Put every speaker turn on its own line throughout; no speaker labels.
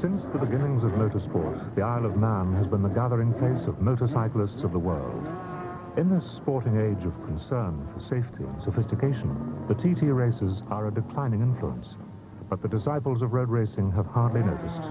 Since the beginnings of motorsport, the Isle of Man has been the gathering place of motorcyclists of the world. In this sporting age of concern for safety and sophistication, the TT races are a declining influence, but the disciples of road racing have hardly noticed.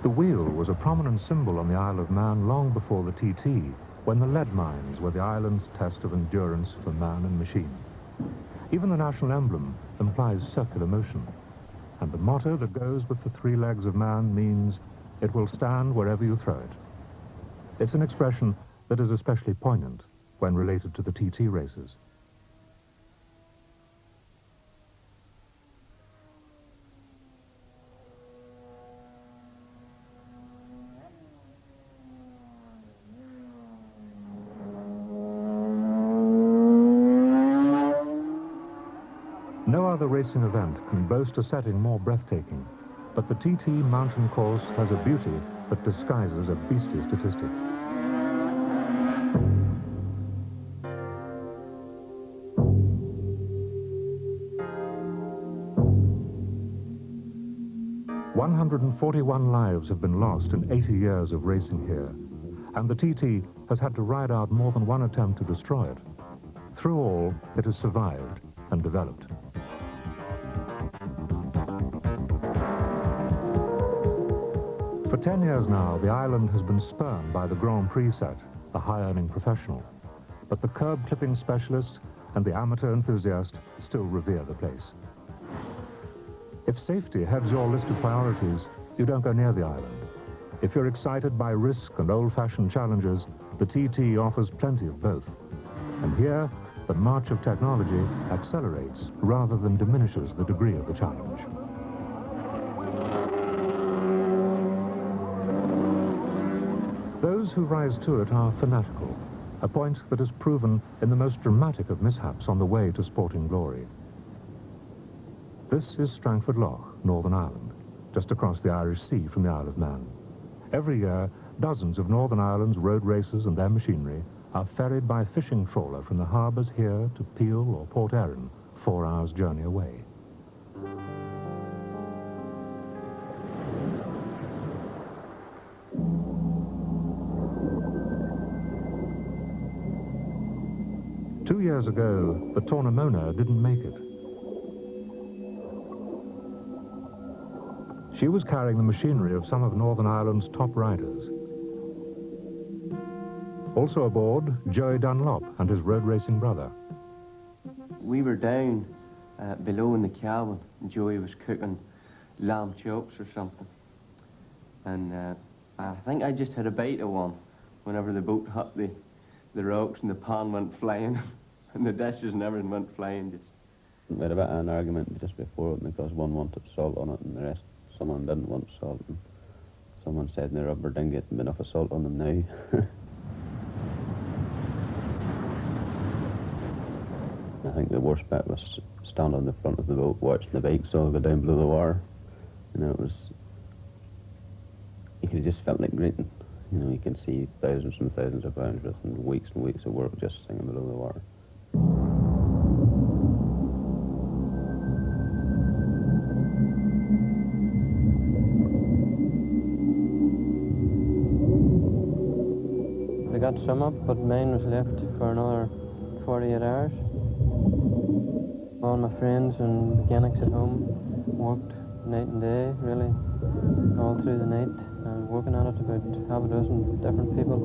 The wheel was a prominent symbol on the Isle of Man long before the TT, when the lead mines were the island's test of endurance for man and machine. Even the national emblem implies circular motion, and the motto that goes with the three legs of man means, "It will stand wherever you throw it." It's an expression that is especially poignant when related to the TT races. No other racing event can boast a setting more breathtaking, but the TT mountain course has a beauty that disguises a beastly statistic. "141 lives have been lost in 80 years of racing here, and the TT has had to ride out more than one attempt to destroy it. Through all, it has survived and developed. For 10 years now, the island has been spurned by the Grand Prix set, a high-earning professional. But the curb-clipping specialist and the amateur enthusiast still revere the place. If safety heads your list of priorities, you don't go near the island. If you're excited by risk and old-fashioned challenges, the TT offers plenty of both. And here, the march of technology accelerates rather than diminishes the degree of the challenge. Those who rise to it are fanatical, a point that is proven in the most dramatic of mishaps on the way to sporting glory. This is Strangford Lough, Northern Ireland, just across the Irish Sea from the Isle of Man. Every year, dozens of Northern Ireland's road racers and their machinery are ferried by fishing trawler from the harbours here to Peel or Port Erin, 4 hours' journey away. Two years ago, the Tornamona didn't make it. She was carrying the machinery of some of Northern Ireland's top riders. Also aboard, Joey Dunlop and his road racing brother.
We were down below in the cabin, and Joey was cooking lamb chops or something. And I think I just had a bite of one whenever the boat hit the rocks and the pan went flying and the dishes and everything went flying.
We had a bit of an argument just before it because one wanted salt on it and the rest, someone didn't want salt. And someone said in the rubber didn't get enough salt on them now. I think the worst bit was standing on the front of the boat watching the bikes all go down below the water. You know, it was, you could have just felt like gritting. You know, you can see thousands and thousands of pounds worth and weeks of work just singing below the water.
got some up, but mine was left for another 48 hours. All my friends and mechanics at home worked night and day, really, all through the night, working on it, about half a dozen different people.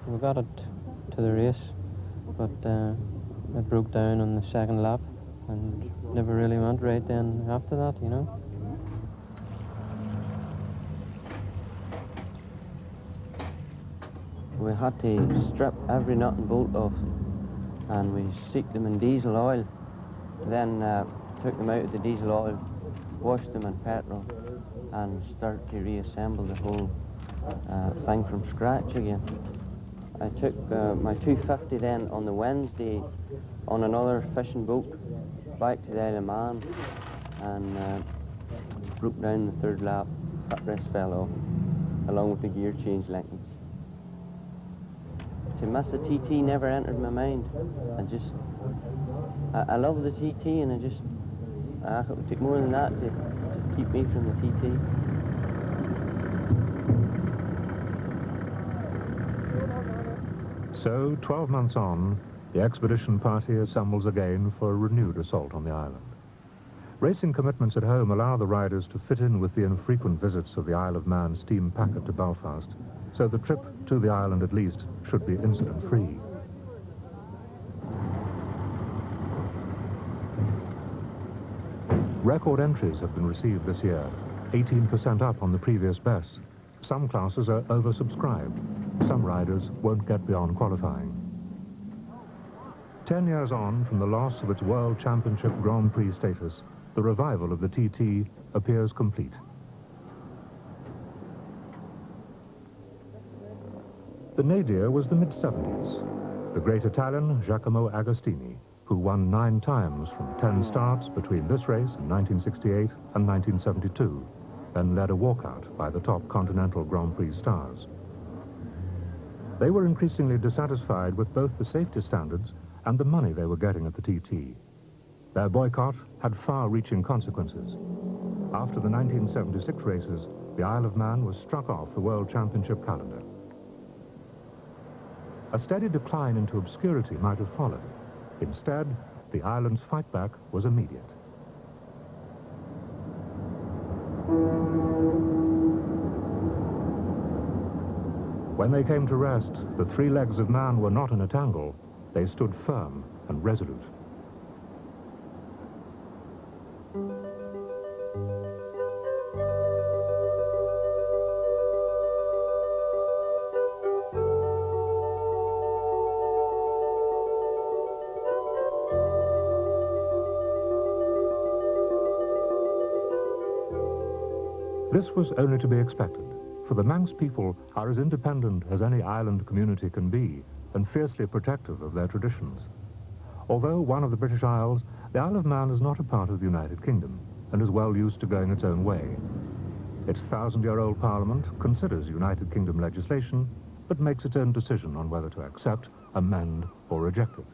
We got it to the race, but it broke down on the second lap and never really went right then after that, you know.
We had to strip every nut and bolt off, and we soaked them in diesel oil, then took them out of the diesel oil, washed them in petrol, and started to reassemble the whole thing from scratch again. I took my 250 then on the Wednesday on another fishing boat back to the Isle of Man, and broke down the third lap. Footrest fell off, along with the gear change linkings. To miss a TT never entered my mind. I love the TT, and it would take more than that to keep me from the TT.
So, 12 months on, the expedition party assembles again for a renewed assault on the island. Racing commitments at home allow the riders to fit in with the infrequent visits of the Isle of Man steam packet to Belfast, so the trip to the island at least should be incident-free. Record entries have been received this year, 18% up on the previous best. Some classes are oversubscribed. Some riders won't get beyond qualifying. 10 years on from the loss of its World Championship Grand Prix status, the revival of the TT appears complete. The nadir was the mid-70s. The great Italian Giacomo Agostini, who won 9 times from 10 starts between this race in 1968 and 1972, then led a walkout by the top Continental Grand Prix stars. They were increasingly dissatisfied with both the safety standards and the money they were getting at the TT. Their boycott had far-reaching consequences. After the 1976 races, the Isle of Man was struck off the World Championship calendar. A steady decline into obscurity might have followed. Instead, the island's fightback was immediate. When they came to rest, the 3 legs of man were not in a tangle. They stood firm and resolute. This was only to be expected, for the Manx people are as independent as any island community can be and fiercely protective of their traditions. Although one of the British Isles, the Isle of Man is not a part of the United Kingdom and is well used to going its own way. Its 1,000-year-old parliament considers United Kingdom legislation, but makes its own decision on whether to accept, amend, or reject it.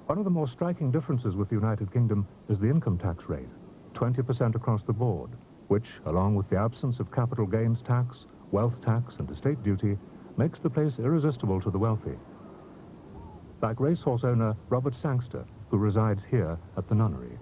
One of the more striking differences with the United Kingdom is the income tax rate, 20% across the board, which, along with the absence of capital gains tax, wealth tax, and estate duty, makes the place irresistible to the wealthy. Like racehorse owner Robert Sangster, who resides here at the nunnery.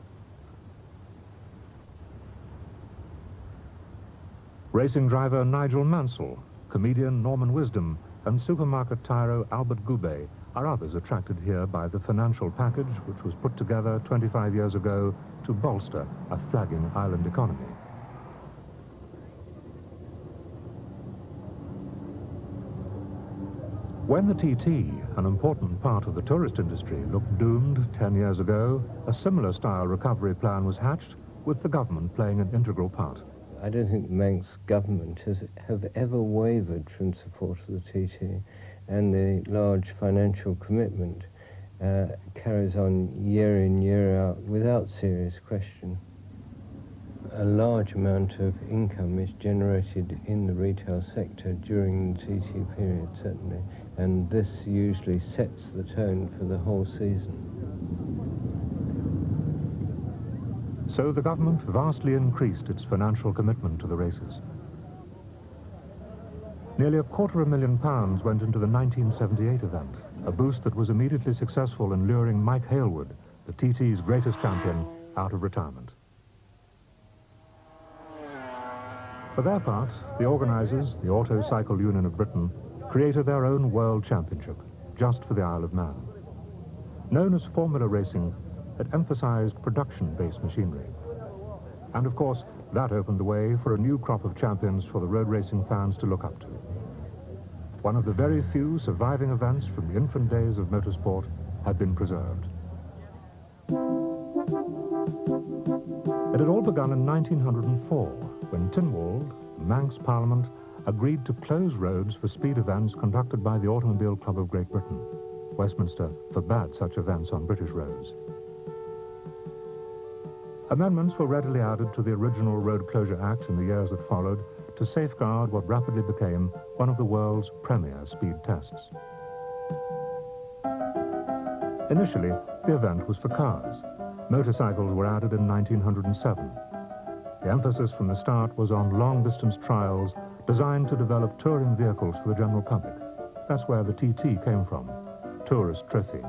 Racing driver Nigel Mansell, comedian Norman Wisdom, and supermarket tyro Albert Goubet are others attracted here by the financial package which was put together 25 years ago to bolster a flagging island economy. When the TT, an important part of the tourist industry, looked doomed 10 years ago, a similar style recovery plan was hatched, with the government playing an integral part.
I don't think the Manx government have ever wavered from support of the TT, and the large financial commitment carries on year in, year out without serious question. A large amount of income is generated in the retail sector during the TT period, certainly, and this usually sets the tone for the whole season.
So the government vastly increased its financial commitment to the races. Nearly £250,000 went into the 1978 event, a boost that was immediately successful in luring Mike Halewood, the TT's greatest champion, out of retirement. For their part, the organisers, the Auto Cycle Union of Britain, created their own World Championship, just for the Isle of Man. Known as Formula Racing, it emphasised production-based machinery. And of course, that opened the way for a new crop of champions for the road racing fans to look up to. One of the very few surviving events from the infant days of motorsport had been preserved. It had all begun in 1904, when Tynwald, Manx Parliament, agreed to close roads for speed events conducted by the Automobile Club of Great Britain. Westminster forbade such events on British roads. Amendments were readily added to the original Road Closure Act in the years that followed to safeguard what rapidly became one of the world's premier speed tests. Initially, the event was for cars. Motorcycles were added in 1907. The emphasis from the start was on long-distance trials designed to develop touring vehicles for the general public. That's where the TT came from, tourist trophy.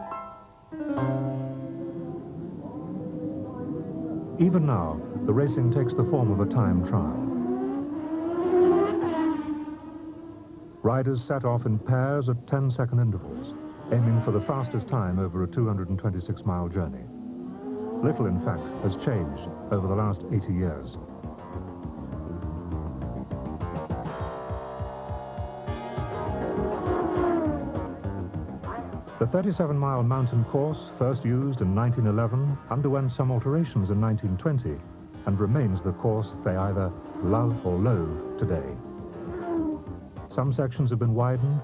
Even now, the racing takes the form of a time trial. Riders set off in pairs at 10-second intervals, aiming for the fastest time over a 226-mile journey. Little, in fact, has changed over the last 80 years. The 37-mile mountain course, first used in 1911, underwent some alterations in 1920 and remains the course they either love or loathe today. Some sections have been widened,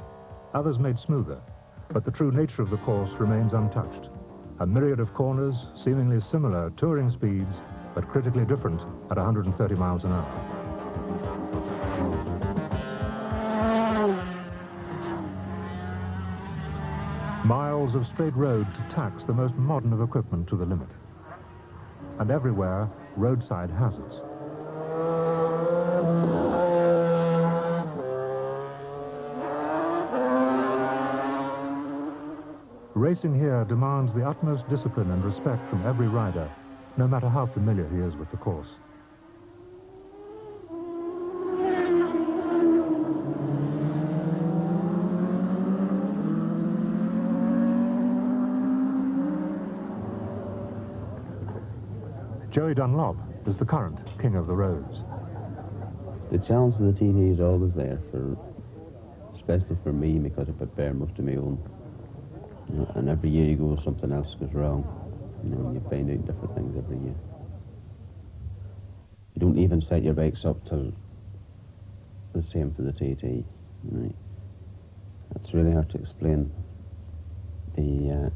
others made smoother, but the true nature of the course remains untouched. A myriad of corners, seemingly similar touring speeds, but critically different at 130 miles an hour. Miles of straight road to tax the most modern of equipment to the limit. And everywhere, roadside hazards. Racing here demands the utmost discipline and respect from every rider, no matter how familiar he is with the course. Joey Dunlop is the current king of the roads.
The challenge for the TT is always there, especially for me, because I prepare most of my own. You know, and every year you go, something else goes wrong. You know, you find out different things every year. You don't even set your bikes up till the same for the TT. You know, it's really hard to explain. The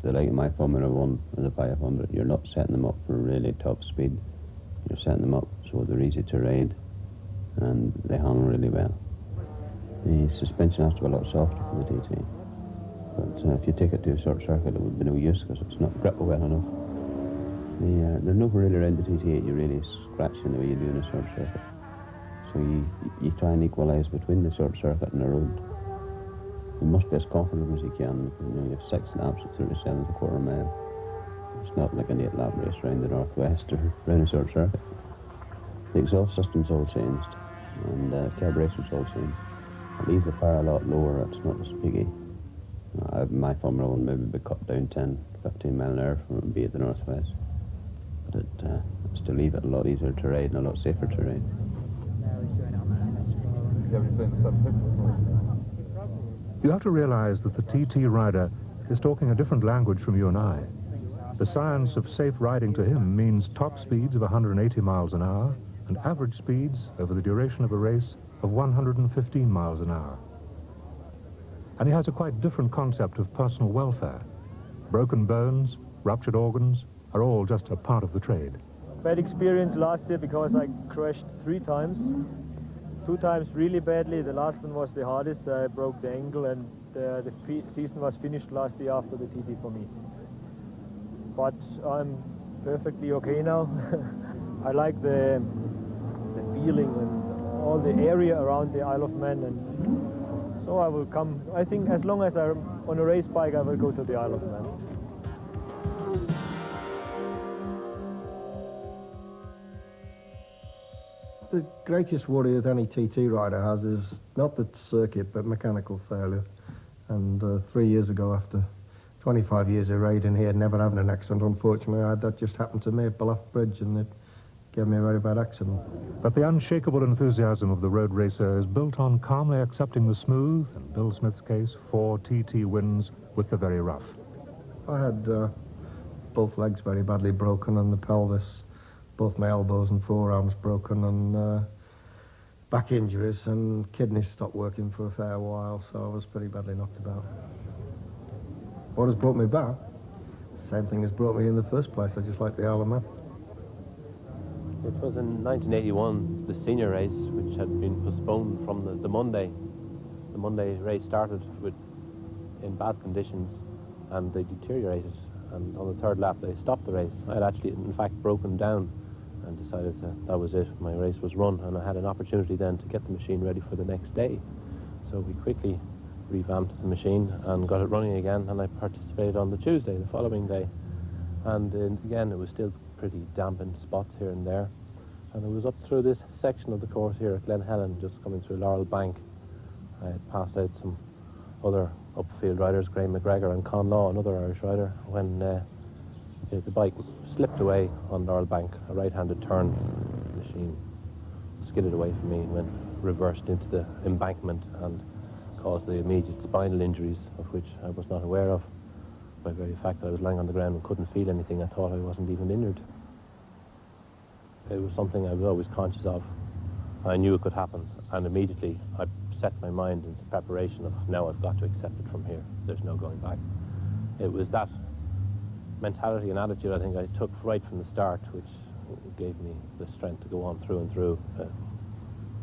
like my Formula 1 or the 500, you're not setting them up for really top speed. You're setting them up so they're easy to ride and they handle really well. The suspension has to be a lot softer for the TT. But if you take it to a short circuit, it would be no use because it's not grip well enough. There's no really around the TT8 you really scratching the way you do in a short circuit. So you try and equalise between the short circuit and the road. You must be as comfortable as you can. You know, you have 6 laps at 37 1/4 mile. It's not like an 8-lap race around the northwest or around a short circuit. The exhaust system's all changed and carburetion's all changed. It leaves the fire a lot lower, it's not as piggy. My Formula 1 maybe be cut down 10-15 mile an hour from it would be at the northwest. But it's to leave it a lot easier to ride and a lot safer to ride.
You have to realize that the TT rider is talking a different language from you and I. The science of safe riding to him means top speeds of 180 miles an hour and average speeds over the duration of a race of 115 miles an hour. And he has a quite different concept of personal welfare. Broken bones, ruptured organs are all just a part of the trade.
Bad experience last year because I crashed 3 times. 2 times really badly. The last one was the hardest. I broke the ankle and the season was finished last year after the TT for me. But I'm perfectly okay now. I like the feeling and all the area around the Isle of Man, and so I will come. I think as long as I'm on a race bike, I will go to the Isle of Man.
The greatest worry that any TT rider has is not the circuit, but mechanical failure. And 3 years ago, after 25 years of riding here, never having an accident, unfortunately, that just happened to me at Bluff Bridge, and it gave me a very bad accident.
But the unshakable enthusiasm of the road racer is built on calmly accepting the smooth, and Bill Smith's case, 4 TT wins with the very rough.
I had both legs very badly broken and the pelvis, both my elbows and forearms broken, and back injuries, and kidneys stopped working for a fair while, so I was pretty badly knocked about. What has brought me back? Same thing as brought me in the first place. I just like the Isle of Man.
It was in 1981, the senior race, which had been postponed from the Monday. The Monday race started in bad conditions, and they deteriorated. And on the third lap, they stopped the race. I had actually, in fact, broken down and decided that was it. My race was run, and I had an opportunity then to get the machine ready for the next day. So we quickly revamped the machine and got it running again, and I participated on the Tuesday, the following day. And again, it was still pretty damp in spots here and there. And it was up through this section of the course here at Glen Helen, just coming through Laurel Bank. I had passed out some other upfield riders, Graham McGregor and Con Law, another Irish rider, when the bike slipped away on Laurel Bank, a right-handed turn. The machine skidded away from me and went reversed into the embankment and caused the immediate spinal injuries, of which I was not aware of. By the very fact that I was lying on the ground and couldn't feel anything, I thought I wasn't even injured. It was something I was always conscious of. I knew it could happen, and immediately I set my mind into preparation of, now I've got to accept it from here. There's no going back. It was that mentality and attitude I think I took right from the start, which gave me the strength to go on through and through.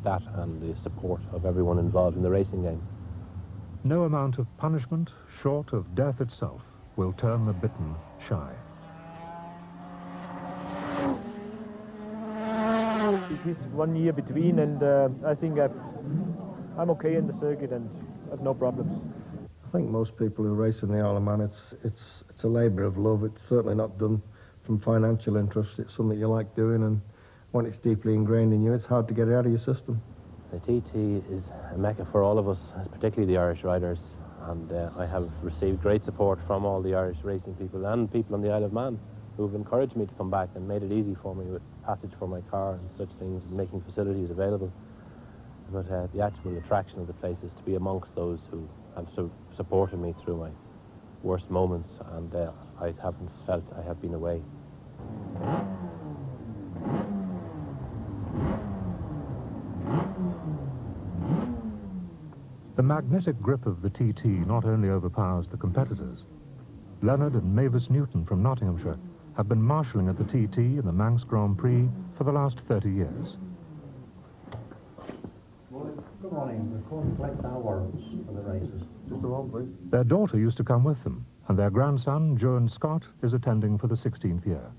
That and the support of everyone involved in the racing game.
No amount of punishment, short of death itself, will turn the bitten shy.
It is 1 year between, and I think I'm okay in the circuit and have no problems.
I think most people who race in the Isle of Man, it's a labour of love. It's certainly not done from financial interest. It's something you like doing, and when it's deeply ingrained in you, it's hard to get it out of your system.
The TT is a mecca for all of us, particularly the Irish riders, and I have received great support from all the Irish racing people and people on the Isle of Man who have encouraged me to come back and made it easy for me with passage for my car and such things, and making facilities available. But the actual attraction of the place is to be amongst those who have supported me through my worst moments, and I haven't felt I have been away.
The magnetic grip of the TT not only overpowers the competitors. Leonard and Mavis Newton from Nottinghamshire have been marshalling at the TT in the Manx Grand Prix for the last 30 years.
Good morning. We're calling to collect our warrants for the races. Just a moment, please.
Their daughter used to come with them, and their grandson, Joan Scott, is attending for the 16th year.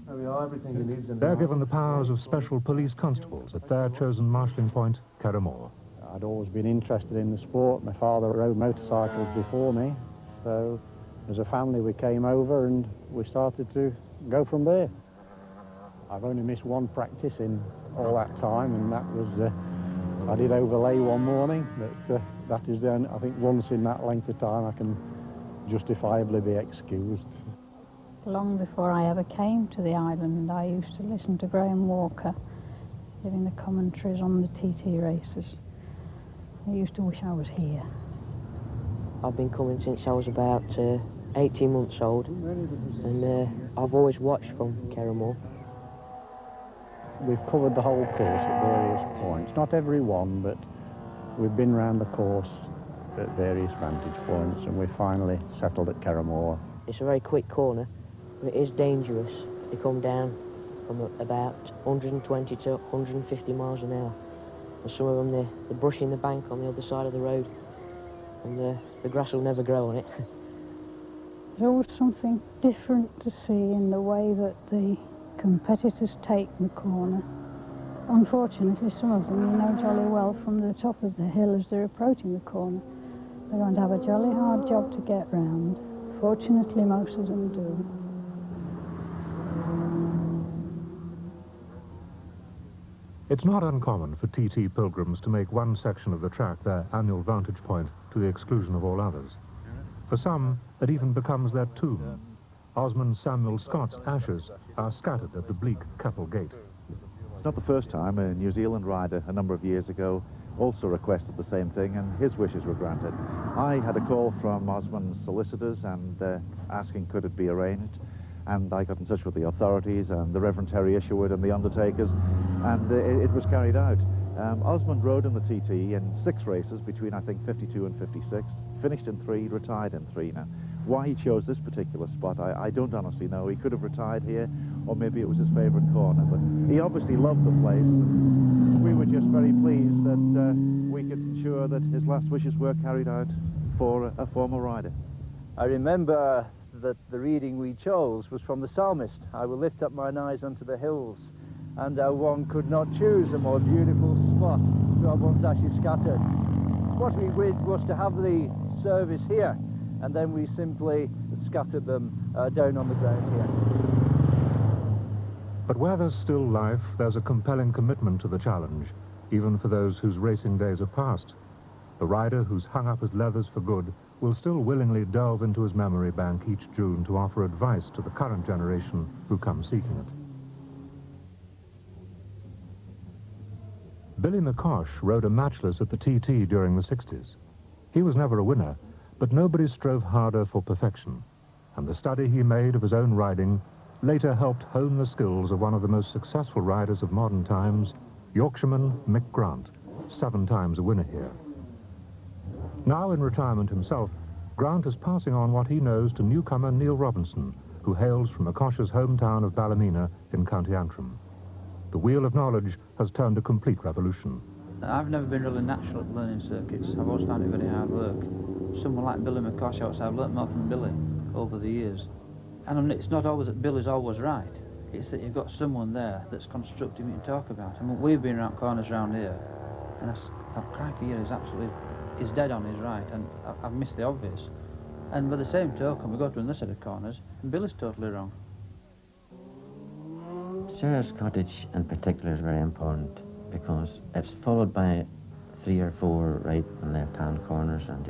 There we are, everything you need.
They're given the powers of special police constables at their chosen marshalling point, Carramore.
I'd always been interested in the sport. My father rode motorcycles before me, so as a family we came over and we started to go from there. I've only missed one practice in all that time, and that was I did overlay one morning, but that is the only, I think once in that length of time I can justifiably be excused.
Long before I ever came to the island, I used to listen to Graham Walker giving the commentaries on the TT races. I used to wish I was here.
I've been coming since I was about 18 months old, and I've always watched from Carramore.
We've covered the whole course at various points, not every one, but we've been round the course at various vantage points, and we finally settled at Carramore.
It's a very quick corner, but it is dangerous. They come down from about 120 to 150 miles an hour. And some of them, they're brushing the bank on the other side of the road, and the grass will never grow on it.
There's always something different to see in the way that the competitors take the corner. Unfortunately, some of them you know jolly well from the top of the hill as they're approaching the corner. They're going to have a jolly hard job to get round. Fortunately, most of them do.
It's not uncommon for TT pilgrims to make one section of the track their annual vantage point to the exclusion of all others. For some, it even becomes their tomb. Osmond Samuel Scott's ashes are scattered at the bleak Keppel Gate.
It's not the first time. A New Zealand rider a number of years ago also requested the same thing, and his wishes were granted. I had a call from Osmond's solicitors and asking could it be arranged, and I got in touch with the authorities and the Reverend Terry Isherwood and the undertakers, and it was carried out. Osmond rode in the TT in 6 races between, I think, 52 and 56, finished in 3, retired in 3 now. Why he chose this particular spot, I don't honestly know. He could have retired here, or maybe it was his favourite corner, but he obviously loved the place, and we were just very pleased that we could ensure that his last wishes were carried out for a former rider.
I remember that the reading we chose was from the psalmist. I will lift up mine eyes unto the hills, and one could not choose a more beautiful spot to have one's ashes scattered. What we did was to have the service here, and then we simply scattered them down on the ground here.
But where there's still life, there's a compelling commitment to the challenge, even for those whose racing days are past. The rider who's hung up his leathers for good will still willingly delve into his memory bank each June to offer advice to the current generation who come seeking it. Billy McCosh rode a matchless at the TT during the 60s. He was never a winner, but nobody strove harder for perfection, and the study he made of his own riding later helped hone the skills of one of the most successful riders of modern times, Yorkshireman Mick Grant, 7 times a winner here. Now in retirement himself, Grant is passing on what he knows to newcomer Neil Robinson, who hails from McCosh's hometown of Ballymena in County Antrim. The wheel of knowledge has turned a complete revolution.
I've never been really natural at learning circuits. I've always found it very hard work. Someone like Billy McCosh, I've learnt more from Billy over the years. And it's not always that Billy's always right. It's that you've got someone there that's constructive you can talk about. I mean, we've been around corners around here, and I thought, crikey, he's dead on his right, and I've missed the obvious. And by the same token, we go to another set of corners, and Billy's totally wrong.
Sarah's Cottage in particular is very important because it's followed by 3 or 4 right and left hand corners, and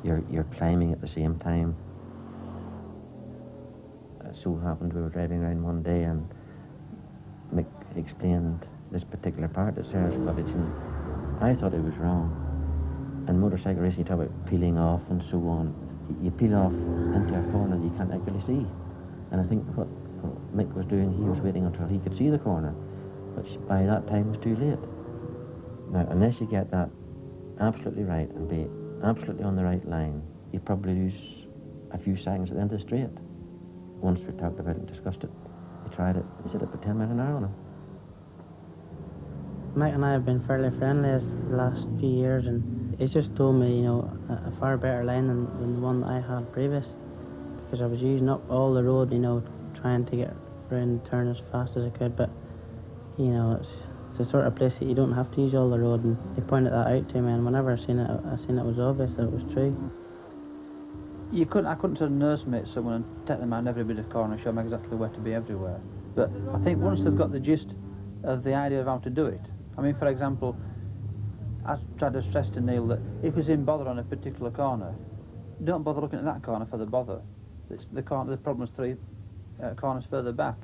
you're climbing at the same time. It so happened we were driving around one day and Mick explained this particular part at Sarah's Cottage, and I thought it was wrong. In motorcycle racing you talk about peeling off and so on. You peel off into a corner that you can't actually see, and I think what Mick was doing, he was waiting until he could see the corner, which by that time was too late. Now, unless you get that absolutely right and be absolutely on the right line, you probably lose a few seconds at the end of the straight. Once we talked about it and discussed it, he tried it, he said it put 10 miles an hour on him.
Mike and I have been fairly friendly the last few years, and he's just told me, you know, a far better line than the one that I had previous, because I was using up all the road, you know, trying to get around the turn as fast as I could, but, you know, it's the sort of place that you don't have to use all the road, and he pointed that out to me, and whenever I seen it was obvious that it was true.
I couldn't sort of nursemaid someone and take them around every bit of corner, show them exactly where to be everywhere. But I think once they've got the gist of the idea of how to do it, I mean, for example, I tried to stress to Neil that if he's in bother on a particular corner, don't bother looking at that corner for the bother. The problem's 3 corners further back.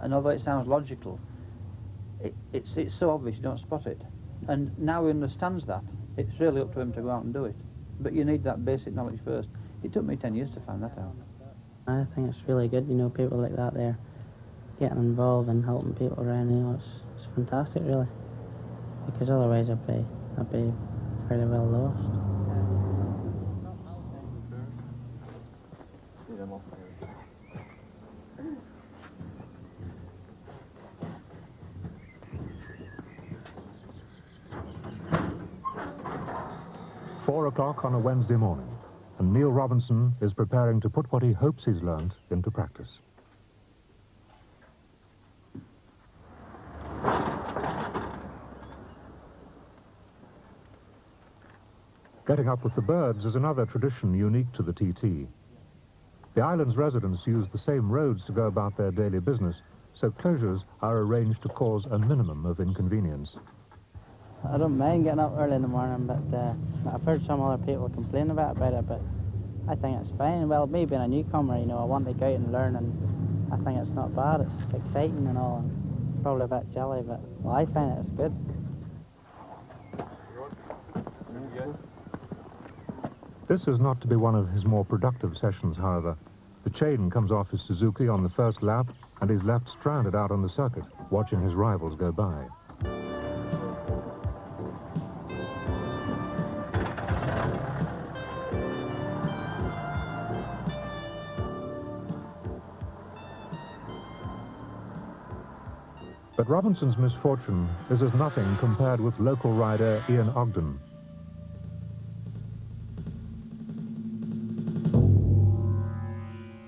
And although it sounds logical, it's so obvious you don't spot it. And now he understands that. It's really up to him to go out and do it. But you need that basic knowledge first. It took me 10 years to find that out.
I think it's really good, you know, people like that there getting involved and helping people around, you know, it's fantastic really. Because otherwise I'd be fairly well lost.
4 o'clock on a Wednesday morning. and Neil Robinson is preparing to put what he hopes he's learnt into practice. Getting up with the birds is another tradition unique to the TT. The island's residents use the same roads to go about their daily business, so closures are arranged to cause a minimum of inconvenience.
I don't mind getting up early in the morning, but I've heard some other people complain about it, but I think it's fine. Well, me being a newcomer, you know, I want to go out and learn, and I think it's not bad. It's exciting and all, and probably a bit jelly, but well, I find it's good.
This is not to be one of his more productive sessions, however. The chain comes off his Suzuki on the first lap, and he's left stranded out on the circuit, watching his rivals go by. But Robinson's misfortune is as nothing compared with local rider Ian Ogden.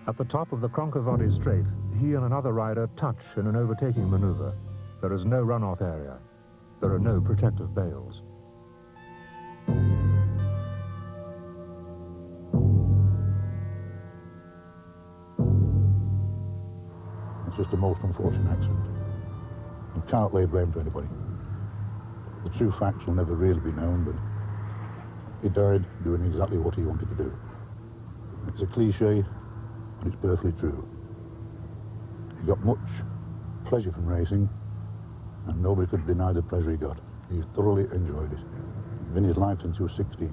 At the top of the Cronkavodi Strait, he and another rider touch in an overtaking maneuver. There is no runoff area. There are no protective bales.
It's just the most unfortunate accident. You can't lay blame to anybody. The true facts will never really be known, but he died doing exactly what he wanted to do. It's a cliche, but it's perfectly true. He got much pleasure from racing, and nobody could deny the pleasure he got. He thoroughly enjoyed it. In his life since he was 16.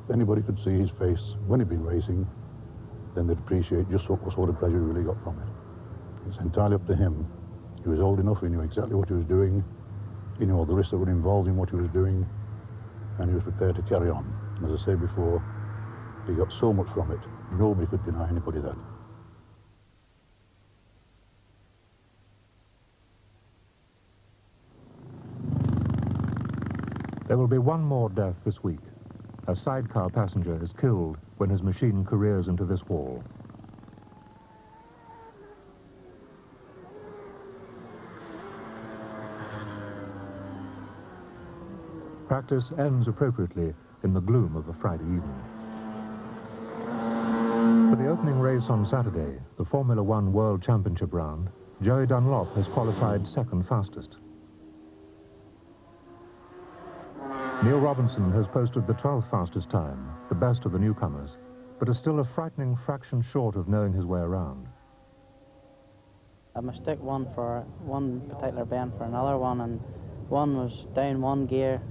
If anybody could see his face when he'd been racing, then they'd appreciate just what sort of pleasure he really got from it. It's entirely up to him. He was old enough, he knew exactly what he was doing, he knew all the risks that were involved in what he was doing, and he was prepared to carry on. As I said before, he got so much from it, nobody could deny anybody that.
There will be one more death this week. A sidecar passenger is killed when his machine careers into this wall. Practice ends appropriately in the gloom of a Friday evening. For the opening race on Saturday, the Formula One World Championship round, Joey Dunlop has qualified second fastest. Neil Robinson has posted the 12th fastest time, the best of the newcomers, but is still a frightening fraction short of knowing his way around.
I mistook one for one particular bend for another one, and one was down one gear,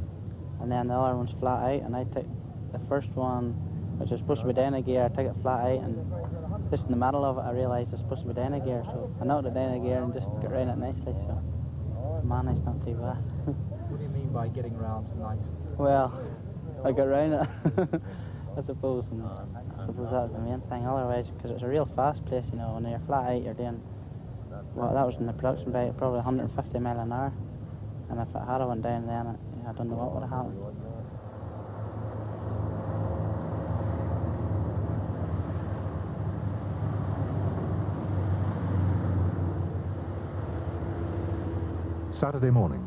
and then the other one's flat out, and I took the first one, which was supposed to be down a gear, I took it flat out, and just in the middle of it I realised it's supposed to be down a gear, so I knocked it down a gear and just got around it nicely, so I managed not too bad.
What do you mean by getting around nicely?
Well, I got around it, I suppose, and I suppose that's the main thing, otherwise, because it's a real fast place, you know, when you're flat out you're doing, well, that was in the production bike, probably 150 mile an hour, and if it had went down then, I don't know what would have happened.
Saturday morning.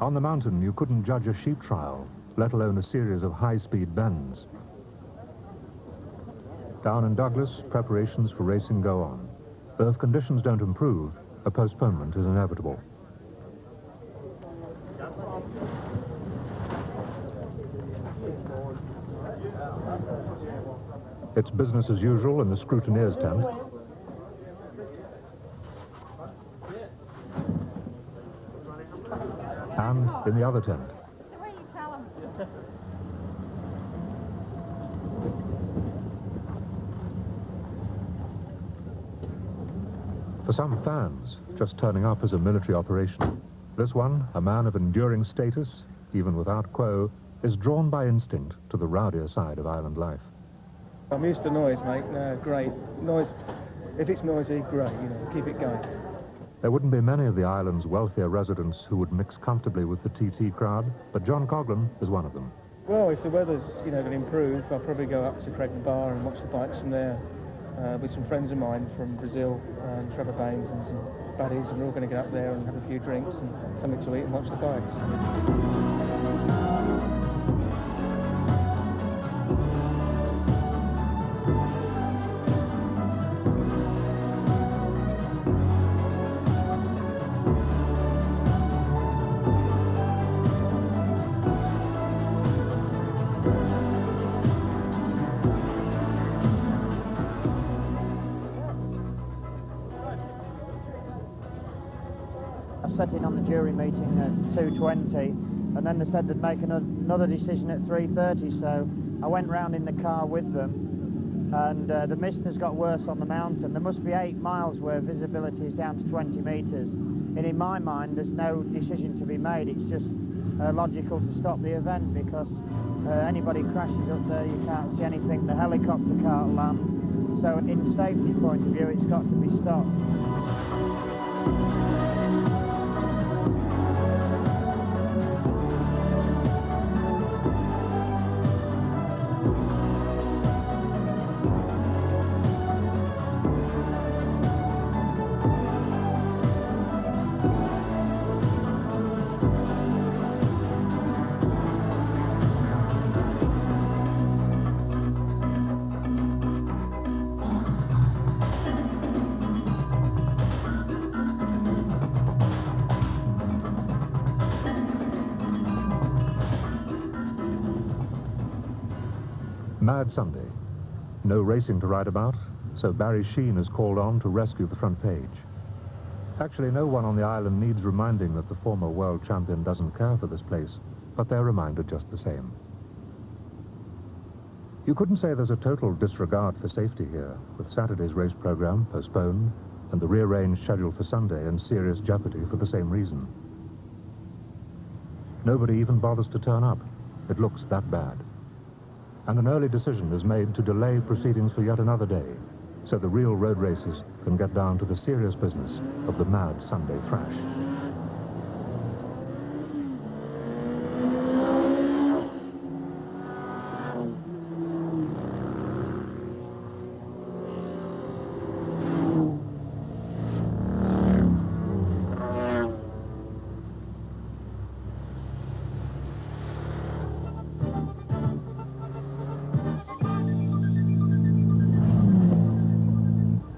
On the mountain, you couldn't judge a sheep trial, let alone a series of high-speed bends. Down in Douglas, preparations for racing go on. But if conditions don't improve, a postponement is inevitable. It's business as usual in the scrutineer's tent. And in the other tent. For some fans, just turning up is a military operation. This one, a man of enduring status, even without quo, is drawn by instinct to the rowdier side of island life.
I'm used to noise, mate. No, great. Noise, if it's noisy, great, you know, keep it going.
There wouldn't be many of the island's wealthier residents who would mix comfortably with the TT crowd, but John Coghlan is one of them.
Well, if the weather's going to improve, I'll probably go up to Craigna Bar and watch the bikes from there with some friends of mine from Brazil, Trevor Baines and some buddies, and we're all going to get up there and have a few drinks and something to eat and watch the bikes.
Set in on the jury meeting at 2:20, and then they said they'd make another decision at 3:30, so I went round in the car with them, and the mist has got worse on the mountain. There must be 8 miles where visibility is down to 20 metres, and in my mind there's no decision to be made. It's just logical to stop the event, because anybody crashes up there, you can't see anything, the helicopter can't land, so in safety point of view it's got to be stopped.
Mad Sunday. No racing to write about, so Barry Sheen is called on to rescue the front page. Actually, no one on the island needs reminding that the former world champion doesn't care for this place, but they're reminded just the same. You couldn't say there's a total disregard for safety here, with Saturday's race program postponed and the rearranged schedule for Sunday in serious jeopardy for the same reason. Nobody even bothers to turn up. It looks that bad. And an early decision is made to delay proceedings for yet another day, so the real road races can get down to the serious business of the Mad Sunday thrash.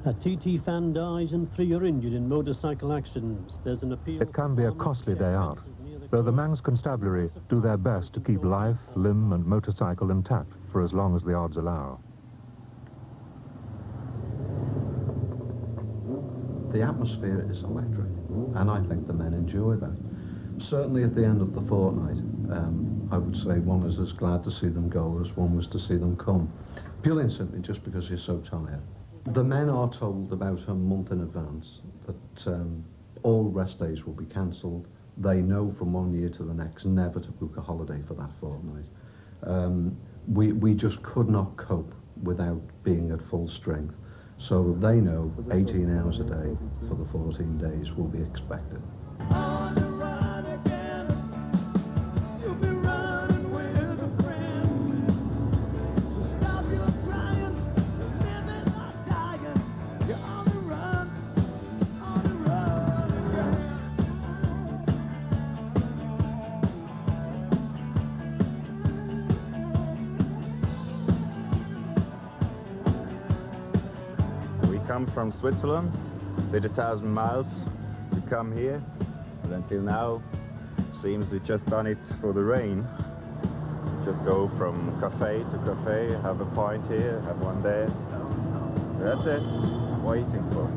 A TT fan dies and 3 are injured in motorcycle accidents. There's an appeal.
It can be a costly day out, though the Manx Constabulary do their best to keep life, limb and motorcycle intact for as long as the odds allow.
The atmosphere is electric, and I think the men enjoy that. Certainly at the end of the fortnight, I would say one is as glad to see them go as one was to see them come, purely and simply just because you're so tired. The men are told about a month in advance that all rest days will be cancelled. They know from one year to the next never to book a holiday for that fortnight. We just could not cope without being at full strength. So they know 18 hours a day for the 14 days will be expected.
From Switzerland, did 1,000 miles to come here, but until now seems we just done it for the rain. Just go from cafe to cafe, have a pint here, have one there. That's it. Waiting for.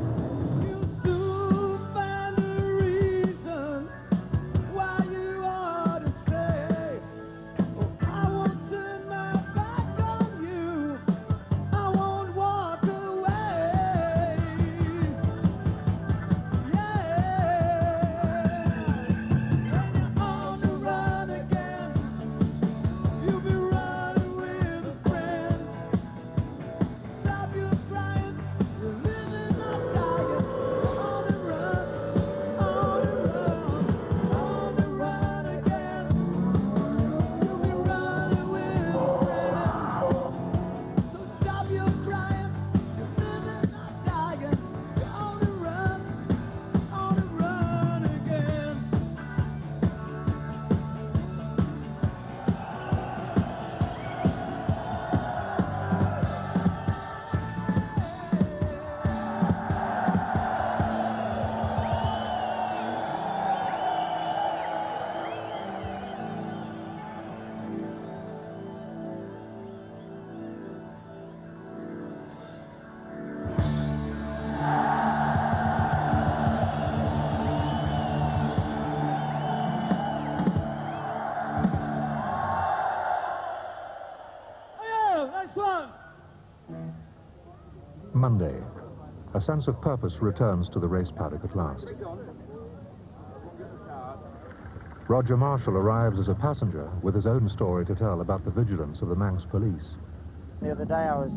Monday. A sense of purpose returns to the race paddock at last. Roger Marshall arrives as a passenger with his own story to tell about the vigilance of the Manx police.
The other day I was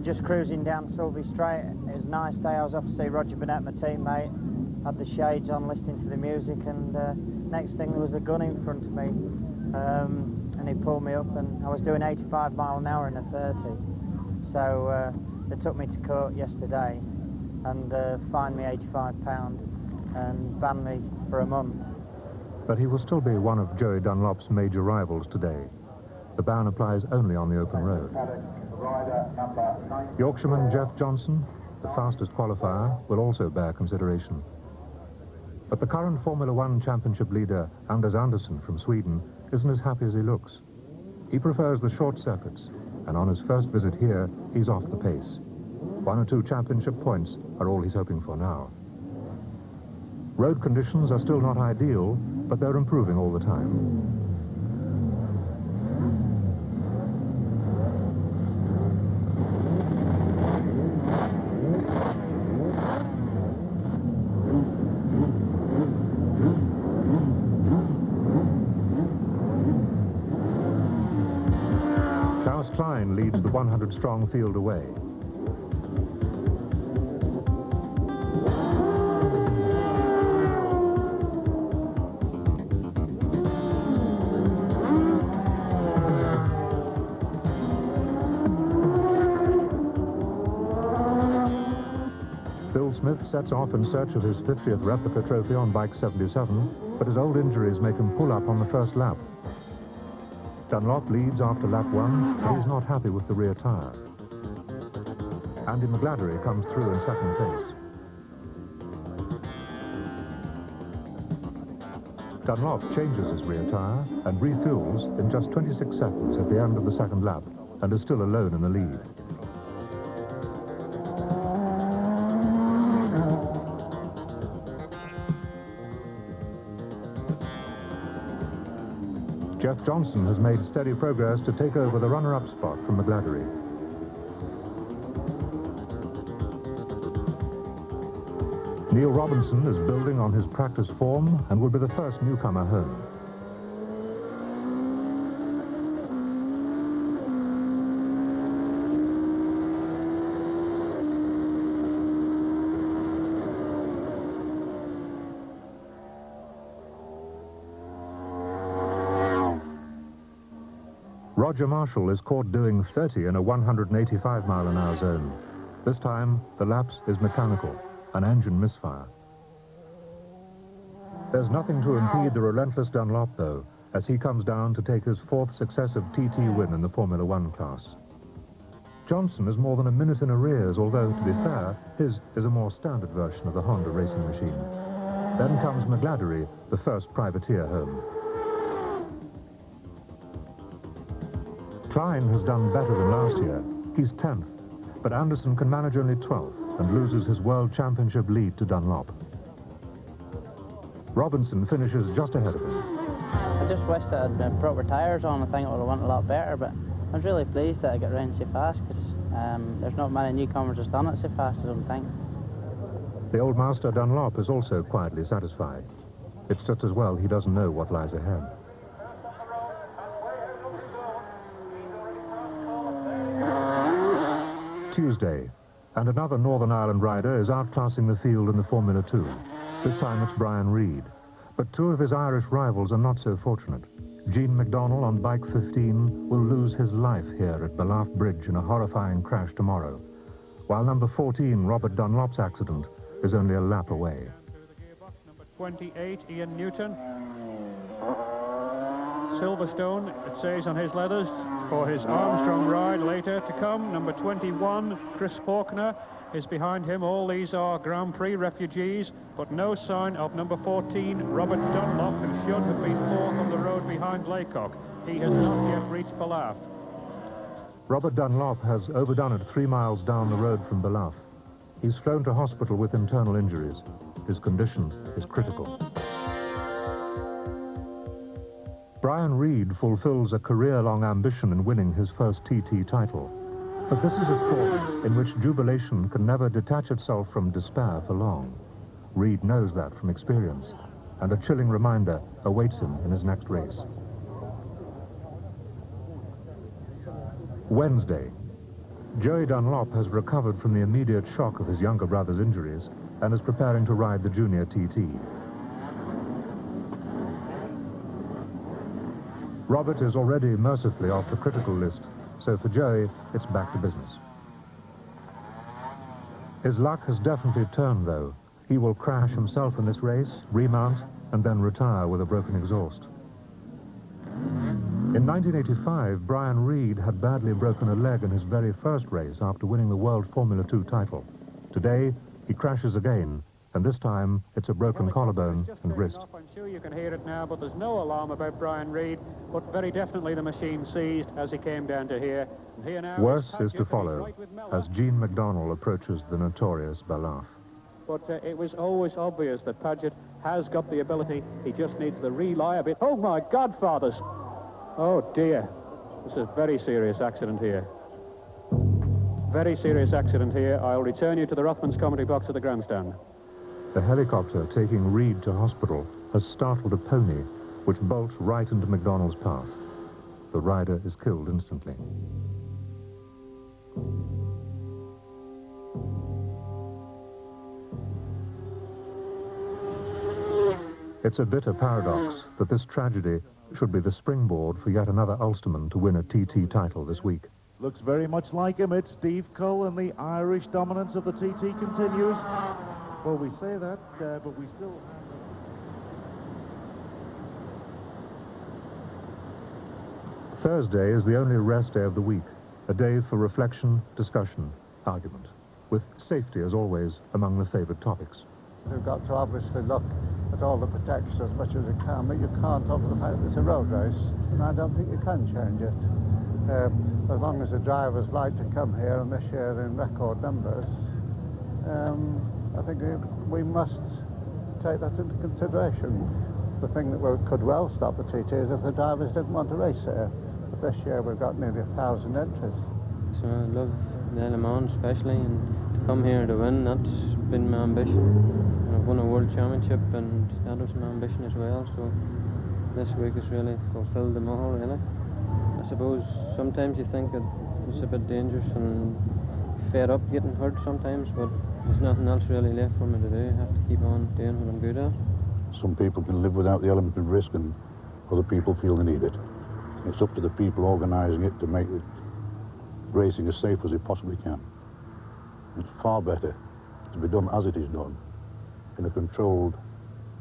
just cruising down Sulby Strait. It was a nice day. I was off to see Roger Burnett, my teammate. Had the shades on, listening to the music, and next thing there was a gun in front of me. And he pulled me up, and I was doing 85 mile an hour in a 30. So they took me to court yesterday and fined me £85 and banned me for a month.
But he will still be one of Joey Dunlop's major rivals today. The ban applies only on the open road. Yorkshireman Jeff Johnson, the fastest qualifier, will also bear consideration. But the current Formula One Championship leader, Anders Andersson from Sweden, isn't as happy as he looks. He prefers the short circuits, and on his first visit here, he's off the pace. 1 or 2 championship points are all he's hoping for now. Road conditions are still not ideal, but they're improving all the time. Klein leads the 100-strong field away. Bill Smith sets off in search of his 50th replica trophy on bike 77, but his old injuries make him pull up on the first lap. Dunlop leads after lap 1, but he's not happy with the rear tyre. Andy McGladdery comes through in second place. Dunlop changes his rear tyre and refuels in just 26 seconds at the end of the second lap, and is still alone in the lead. Jeff Johnson has made steady progress to take over the runner-up spot from McGladdery. Neil Robinson is building on his practice form and will be the first newcomer home. Roger Marshall is caught doing 30 in a 185-mile-an-hour zone. This time, the lapse is mechanical, an engine misfire. There's nothing to impede the relentless Dunlop, though, as he comes down to take his 4th successive TT win in the Formula One class. Johnson is more than a minute in arrears, although, to be fair, his is a more standard version of the Honda racing machine. Then comes McGladdery, the first privateer home. Klein has done better than last year. He's 10th, but Andersson can manage only 12th and loses his World Championship lead to Dunlop. Robinson finishes just ahead of him.
I just wish that I'd been proper tyres on. I think it would have went a lot better, but I was really pleased that I got round so fast, because there's not many newcomers that's done it so fast, I don't think.
The old master Dunlop is also quietly satisfied. It's just as well he doesn't know what lies ahead. Tuesday, and another Northern Ireland rider is outclassing the field in the Formula 2. This time it's Brian Reid. But 2 of his Irish rivals are not so fortunate. Gene McDonnell on bike 15 will lose his life here at Ballaugh Bridge in a horrifying crash tomorrow, while number 14, Robert Dunlop's accident, is only a lap away.
Number 28, Ian Newton. Silverstone, it says on his leathers, for his Armstrong ride later to come. Number 21, Chris Faulkner, is behind him. All these are Grand Prix refugees, but no sign of number 14, Robert Dunlop, who should have been 4th on the road behind Laycock. He has not yet reached Ballaugh.
Robert Dunlop has overdone it 3 miles down the road from Ballaugh. He's flown to hospital with internal injuries. His condition is critical. Brian Reid fulfills a career-long ambition in winning his first TT title. But this is a sport in which jubilation can never detach itself from despair for long. Reed knows that from experience, and a chilling reminder awaits him in his next race. Wednesday. Joey Dunlop has recovered from the immediate shock of his younger brother's injuries and is preparing to ride the junior TT. Robert is already mercifully off the critical list, so for Joey, it's back to business. His luck has definitely turned, though. He will crash himself in this race, remount, and then retire with a broken exhaust. In 1985, Brian Reed had badly broken a leg in his very first race after winning the World Formula 2 title. Today, he crashes again, and this time it's a broken collarbone and wrist.
I'm sure you can hear it now, but there's no alarm about Brian Reed, but very definitely the machine seized as he came down to here. And here now
Worse is to follow as Gene McDonnell approaches the notorious Balaf.
But it was always obvious that Paget has got the ability. He just needs to rely a bit. Oh, my God, fathers! Oh, dear. This is a very serious accident here. Very serious accident here. I'll return you to the Rothmans commentary box at the grandstand.
The helicopter taking Reed to hospital has startled a pony, which bolts right into McDonnell's path. The rider is killed instantly. It's a bitter paradox that this tragedy should be the springboard for yet another Ulsterman to win a TT title this week.
Looks very much like him. It's Steve Cull, and the Irish dominance of the TT continues. Well, we say that, but we still have...
Thursday is the only rest day of the week, a day for reflection, discussion, argument, with safety, as always, among the favoured topics.
You've got to obviously look at all the protection as much as you can, but you can't over the fact that it's a road race, and I don't think you can change it. As long as the drivers like to come here, and this year in record numbers, I think we must take that into consideration. The thing that could well stop the TT is if the drivers didn't want to race here. But this year we've got nearly 1,000 entries.
So I love the Le Mans especially, and to come here to win, that's been my ambition. And I've won a world championship, and that was my ambition as well, so this week has really fulfilled them all, really. I suppose sometimes you think that it's a bit dangerous and fed up getting hurt sometimes, but there's nothing else really left for me to do. I have to keep on doing what I'm good at.
Some people can live without the element of risk, and other people feel they need it. It's up to the people organising it to make it racing as safe as it possibly can. It's far better to be done as it is done, in a controlled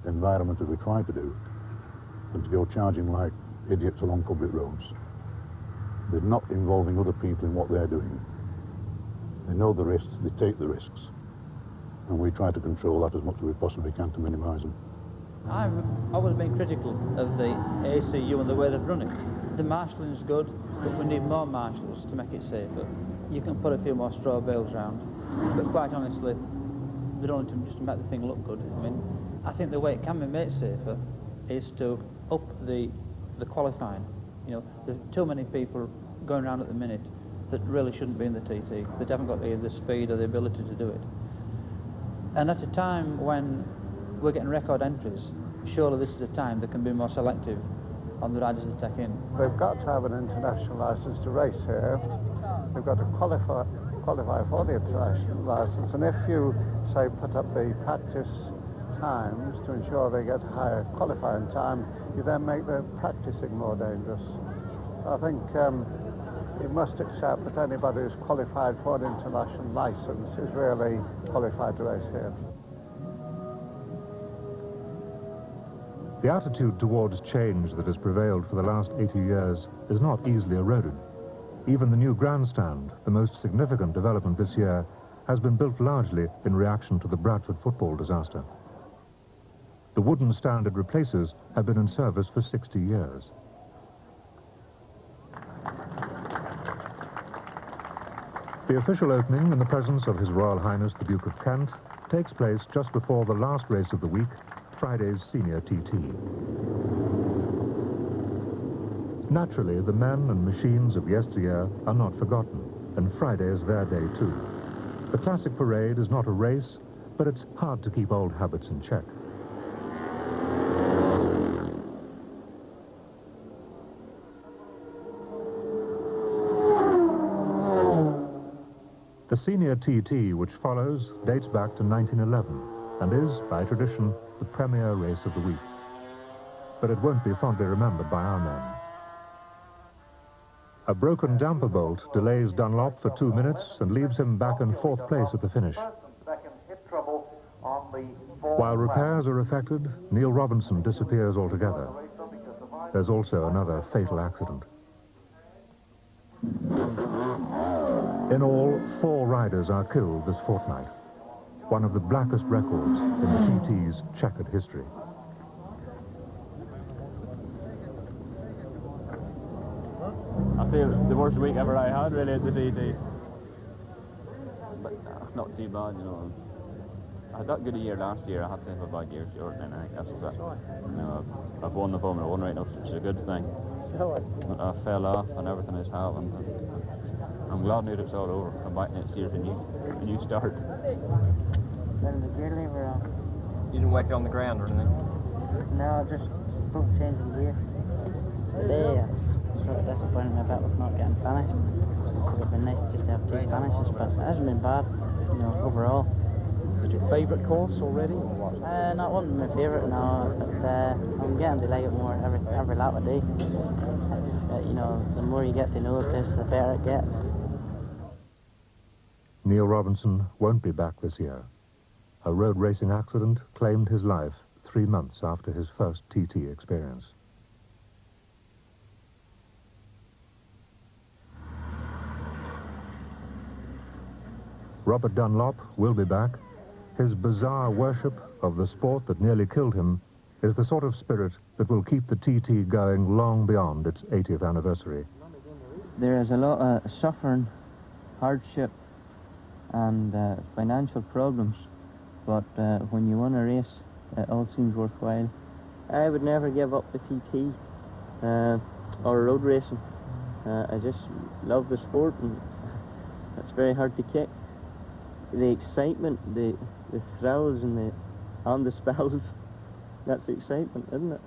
environment as we try to do, than to go charging like idiots along public roads. They're not involving other people in what they're doing. They know the risks, they take the risks, and we try to control that as much as we possibly can to minimise them.
I've always been critical of the ACU and the way they've run it. The marshalling is good, but we need more marshals to make it safer. You can put a few more straw bales round, but quite honestly, they don't want to just make the thing look good. I mean, I think the way it can be made safer is to up the qualifying. You know, there's too many people going around at the minute that really shouldn't be in the TT, that haven't got the speed or the ability to do it. And at a time when we're getting record entries, surely this is a time that can be more selective on the riders that take in.
They've got to have an international licence to race here. They've got to qualify for the international licence, and if you, say, put up the practice times to ensure they get a higher qualifying time, you then make the practicing more dangerous. I think you must accept that anybody who's qualified for an international licence is really qualified to race here.
The attitude towards change that has prevailed for the last 80 years is not easily eroded. Even the new grandstand, the most significant development this year, has been built largely in reaction to the Bradford football disaster. The wooden stand it replaces had been in service for 60 years. The official opening, in the presence of His Royal Highness the Duke of Kent, takes place just before the last race of the week, Friday's senior TT. Naturally, the men and machines of yesteryear are not forgotten. and Friday is their day too. The classic parade is not a race, but it's hard to keep old habits in check. The senior TT, which follows, dates back to 1911 and is, by tradition, the premier race of the week. But it won't be fondly remembered by our men. A broken damper bolt delays Dunlop for 2 minutes and leaves him back in 4th place at the finish. While repairs are effected, Neil Robinson disappears altogether. There's also another fatal accident. In all, 4 riders are killed this fortnight, one of the blackest records in the TT's checkered history.
I feel the worst week ever I had really at the TT. But not too bad, you know. I had that good a year last year. I had to have a bad year short, and I think that's it. You know, I've won the Formula 1 right now, which is a good thing. But I fell off and everything has happened. I'm glad now that it's all over. I'm back next year for a new start.
Then the gear lever off.
You didn't whack it on the ground or anything?
No, just both changing gear. Today, I was sort of disappointed a bit with not getting finished. It would have been nice just to have 2 finishes, but it hasn't been bad, you know, overall.
Is it your favourite course already, or what?
Not one of my favourite now, but I'm getting to like it more every lap I do. It's, you know, the more you get to know the place, the better it gets.
Neil Robinson won't be back this year. A road racing accident claimed his life 3 months after his first TT experience. Robert Dunlop will be back. His bizarre worship of the sport that nearly killed him is the sort of spirit that will keep the TT going long beyond its 80th anniversary.
There is a lot of suffering, hardship, and financial problems, but when you win a race, it all seems worthwhile. I would never give up the TT or road racing. I just love the sport, and it's very hard to kick. The excitement, the thrills, and the spells, that's the excitement, isn't it?